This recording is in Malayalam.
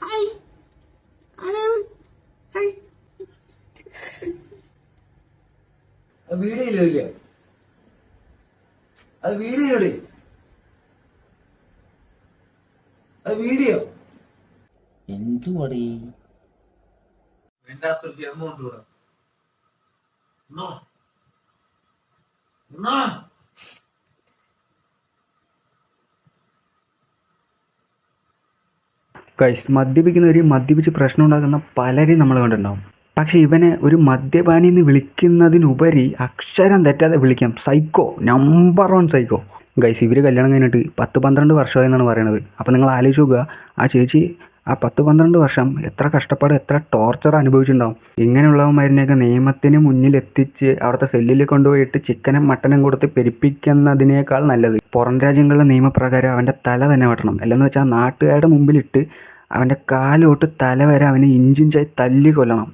ഹായ് ആരാണ് ഹായ് വീഡിയോ ഇല്ല അത് വീഡിയോ അത് വീഡിയോ എന്തുവാടേ വേണ്ടാത്തൊരു എമൗണ്ട് കൂടെ ഗൈസ്, മദ്യപിക്കുന്നവർ മദ്യപിച്ച് പ്രശ്നം ഉണ്ടാക്കുന്ന പലരെയും നമ്മൾ കണ്ടിട്ടുണ്ടാവും. പക്ഷെ ഇവനെ ഒരു മദ്യപാനി എന്ന് വിളിക്കുന്നതിനുപരി അക്ഷരം തെറ്റാതെ വിളിക്കാം സൈക്കോ, നമ്പർ 1 സൈക്കോ. ഗൈസ്, ഇവർ കല്യാണം കഴിഞ്ഞിട്ട് 10-12 വർഷമായി എന്നാണ് പറയണത്. അപ്പോൾ നിങ്ങൾ ആലോചിച്ച് നോക്കുക, ആ ചേച്ചി ആ 10-12 വർഷം എത്ര കഷ്ടപ്പാട്, എത്ര ടോർച്ചർ അനുഭവിച്ചിട്ടുണ്ടാവും. ഇങ്ങനെയുള്ളവന്മാരിനെയൊക്കെ നിയമത്തിന് മുന്നിൽ എത്തിച്ച് അവിടുത്തെ സെല്ലിൽ കൊണ്ടുപോയിട്ട് ചിക്കനും മട്ടനും കൊടുത്ത് പെരുപ്പിക്കുന്നതിനേക്കാൾ നല്ലത് പുറം രാജ്യങ്ങളിലെ നിയമപ്രകാരം അവൻ്റെ തല തന്നെ വെട്ടണം. അല്ലെന്ന് വെച്ചാൽ നാട്ടുകാരുടെ മുമ്പിലിട്ട് അവൻ്റെ കാല് തൊട്ട് തല വരെ അവനെ ഇഞ്ചിഞ്ചായി തല്ലി കൊല്ലണം.